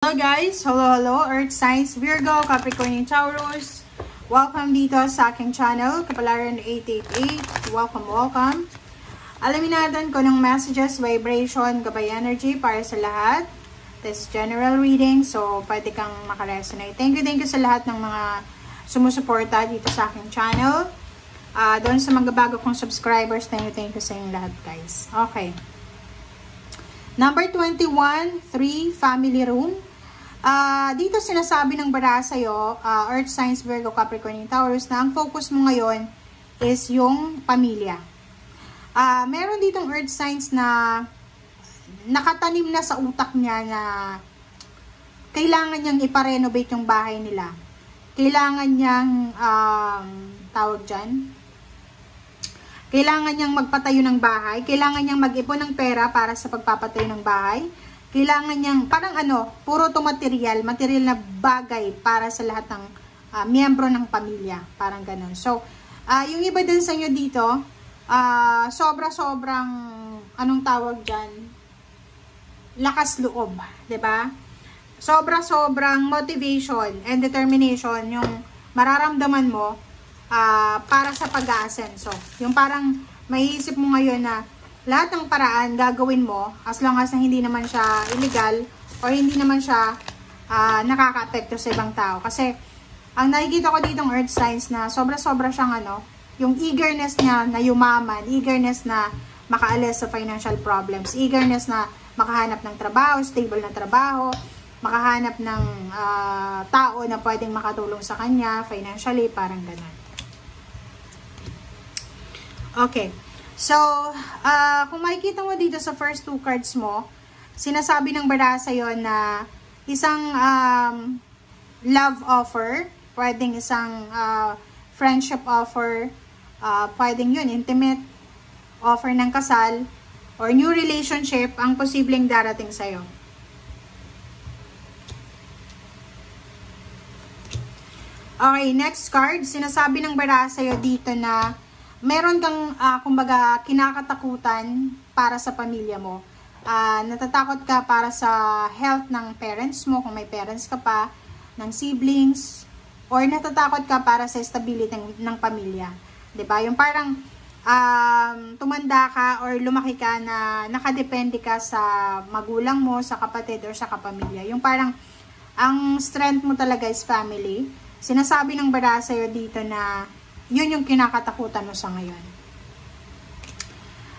Hello guys! Hello! Earth Signs, Virgo, Capricorn, Taurus. Welcome dito sa aking channel, Kapalaran 888. Welcome! Alamin natin kung anong messages, vibration, gabay energy para sa lahat. This general reading, so pwede kang makaresonate. Thank you sa lahat ng mga sumusuporta dito sa aking channel. Doon sa mga bago kong subscribers, thank you sa inyong lahat guys. Okay. Number 21, 3, family room. Dito sinasabi ng bara sa'yo, Earth Signs, Virgo, Capricorn, Taurus, na ang focus mo ngayon is yung pamilya. Meron ditong Earth Signs na nakatanim na sa utak niya na kailangan niyang iparenovate yung bahay nila. Kailangan niyang, tawag dyan, kailangan niyang magpatayo ng bahay, kailangan niyang mag-ipon ng pera para sa pagpapatayo ng bahay. Kailangan niyang, parang puro to material na bagay para sa lahat ng miyembro ng pamilya. Parang ganun. So, yung iba din sa inyo dito, sobrang, anong tawag dyan? Lakas loob. 'Di ba? Sobrang motivation and determination yung mararamdaman mo para sa pag-aasenso. Yung parang maiisip mo ngayon na lahat ng paraan gagawin mo as long as na hindi naman siya illegal or hindi naman siya nakaka-apekto sa ibang tao. Kasi ang nakikita ko ditong Earth Signs na sobra siyang yung eagerness niya na yumaman, eagerness na makaalis sa financial problems, eagerness na makahanap ng trabaho, stable na trabaho, makahanap ng tao na pwedeng makatulong sa kanya financially, parang ganun. Okay. So, kung makikita mo dito sa first two cards mo, sinasabi ng bara sa'yo na isang love offer, pwedeng isang friendship offer, pwedeng yun, intimate offer ng kasal, or new relationship ang posibleng darating sa'yo. Okay, next card, sinasabi ng bara sa'yo dito na meron kang, kumbaga, kinakatakutan para sa pamilya mo. Natatakot ka para sa health ng parents mo, kung may parents ka pa, ng siblings, or natatakot ka para sa stability ng pamilya. 'Di ba? Yung parang tumanda ka or lumaki ka na nakadepende ka sa magulang mo, sa kapatid, or sa kapamilya. Yung parang, ang strength mo talaga is family. Sinasabi ng bara sa'yo dito na yun yung kinakatakutan mo sa ngayon.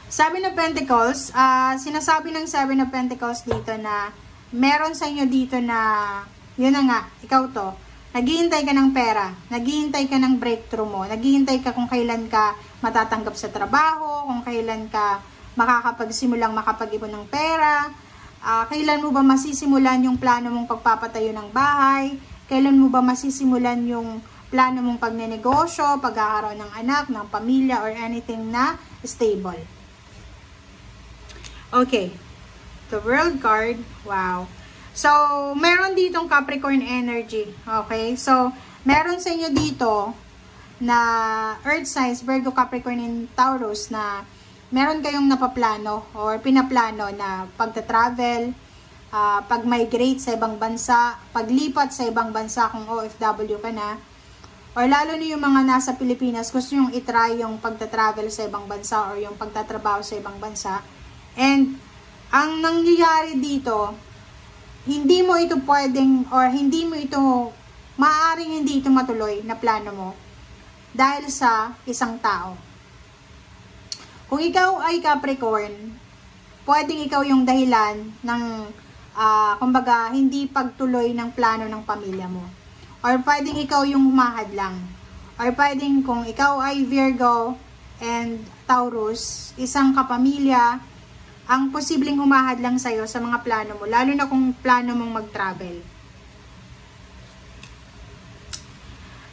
Seven of Pentacles, sinasabi ng Seven of Pentacles dito na meron sa inyo dito na, yun na nga, ikaw to, naghihintay ka ng pera, naghihintay ka ng breakthrough mo, naghihintay ka kung kailan ka matatanggap sa trabaho, kung kailan ka makakapagsimulang makapag-ipon ng pera, kailan mo ba masisimulan yung plano mong pagpapatayo ng bahay, kailan mo ba masisimulan yung plano mong pagnenegosyo, pagkakaroon ng anak, ng pamilya, or anything na stable. Okay. The World card. Wow. So, meron ditong Capricorn energy. Okay. So, meron sa inyo dito na Earth Signs, Virgo, Capricorn, and Taurus na meron kayong napaplano or pinaplano na pagta-travel, pag-migrate sa ibang bansa, paglipat sa ibang bansa kung OFW ka na, or lalo na yung mga nasa Pilipinas, gusto yung itry yung pagta-travel sa ibang bansa or yung pagtatrabaho sa ibang bansa. And, ang nangyayari dito, hindi mo ito pwedeng, or hindi mo ito, maaaring hindi ito matuloy na plano mo dahil sa isang tao. Kung ikaw ay Capricorn, pwedeng ikaw yung dahilan ng, kumbaga, hindi pagtuloy ng plano ng pamilya mo. Or pwedeng ikaw yung humahad lang. Or pwedeng kung ikaw ay Virgo and Taurus, isang kapamilya, ang posibleng humahad lang sa'yo sa mga plano mo. Lalo na kung plano mong mag-travel.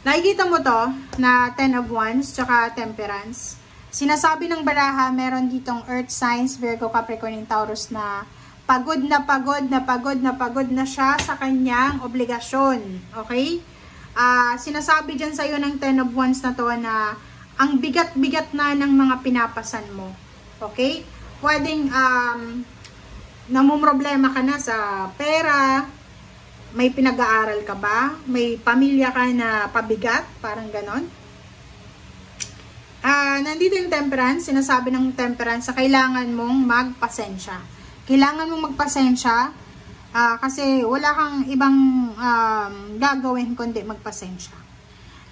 Nakikita mo to na 10 of Wands tsaka Temperance. Sinasabi ng baraha, meron ditong Earth Signs, Virgo, Capricorn, and Taurus na pagod na siya sa kanyang obligasyon. Okay? Sinasabi dyan sa'yo ng 10 of Wands na to na ang bigat-bigat na ng mga pinapasan mo. Okay? Pwedeng namumroblema ka na sa pera, May pinag-aaral ka ba? May pamilya ka na pabigat? Parang ganon. Nandito yung temperance. Sinasabi ng temperance na kailangan mong magpasensya. Kailangan mong magpasensya kasi wala kang ibang gagawin kundi magpasensya.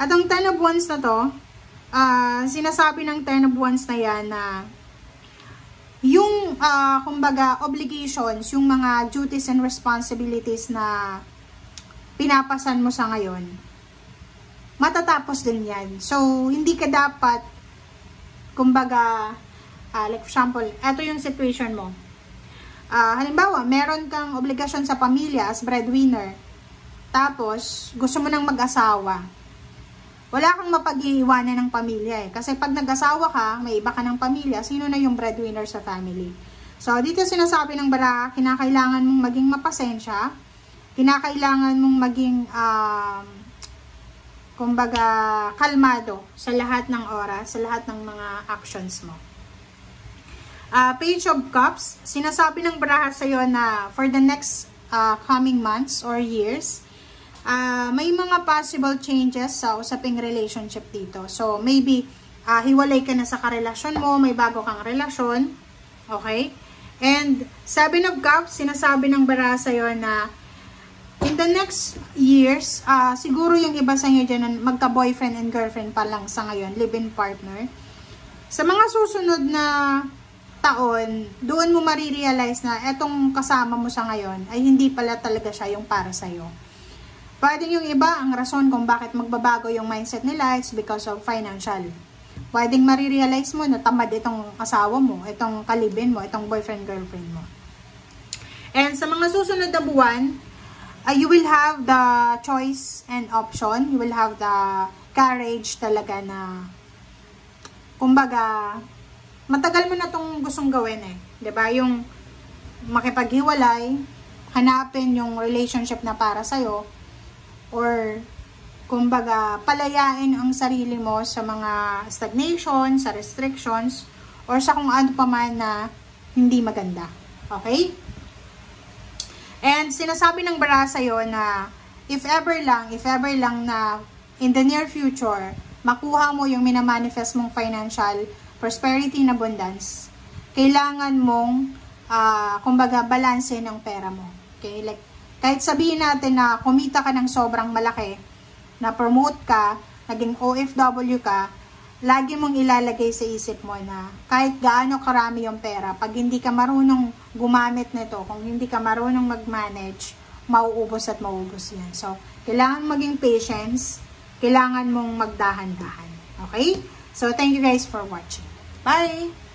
At ang 10 of Wands na to, sinasabi ng 10 of Wands na yan na yung kumbaga obligations, yung mga duties and responsibilities na pinapasan mo sa ngayon, matatapos din yan. So, hindi ka dapat kumbaga like for example, eto yung situation mo. Halimbawa, meron kang obligasyon sa pamilya as breadwinner, tapos gusto mo nang mag-asawa. Wala kang mapag-iiwanan ng pamilya kasi pag nag-asawa ka, may iba ka ng pamilya, sino na yung breadwinner sa family? So, dito sinasabi ng baraha, kinakailangan mong maging mapasensya, kinakailangan mong maging kumbaga kalmado sa lahat ng oras, sa lahat ng mga actions mo. Page of Cups, sinasabi ng baraha sa'yo na for the next coming months or years, may mga possible changes sa usaping relationship dito. So, maybe, hiwalay ka na sa karelasyon mo, may bago kang relasyon. Okay? And, 7 of Cups, sinasabi ng baraha sa'yo na in the next years, siguro yung iba sa inyo dyan, magka-boyfriend and girlfriend pa lang sa ngayon, live-in partner. Sa mga susunod na taon, doon mo marirealize na etong kasama mo sa ngayon ay hindi pala talaga siya yung para sa'yo. Pwede yung iba, ang rason kung bakit magbabago yung mindset nila, it's because of financial. Pwedeng marirealize mo na tamad itong asawa mo, itong kalibin mo, itong boyfriend-girlfriend mo. And sa mga susunod na buwan, you will have the choice and option. You will have the courage talaga na, kumbaga, matagal mo na itong gustong gawin eh. 'Di ba? Yung makipaghiwalay, hanapin yung relationship na para sa'yo, or kumbaga palayain ang sarili mo sa mga stagnation, sa restrictions, or sa kung ano pa man na hindi maganda. Okay? And sinasabi ng baraha sa'yo na if ever lang na in the near future, makuha mo yung minamanifest mong financial prosperity and abundance, kailangan mong kumbaga balanse ng pera mo. Okay? Like, kahit sabihin natin na kumita ka ng sobrang malaki, na promote ka, naging OFW ka, lagi mong ilalagay sa isip mo na kahit gaano karami yung pera, pag hindi ka marunong gumamit nito, kung hindi ka marunong mag-manage, mauubos at mauubos yan. So, kailangan maging patience, kailangan mong magdahan-dahan. Okay? So, thank you guys for watching. Bye!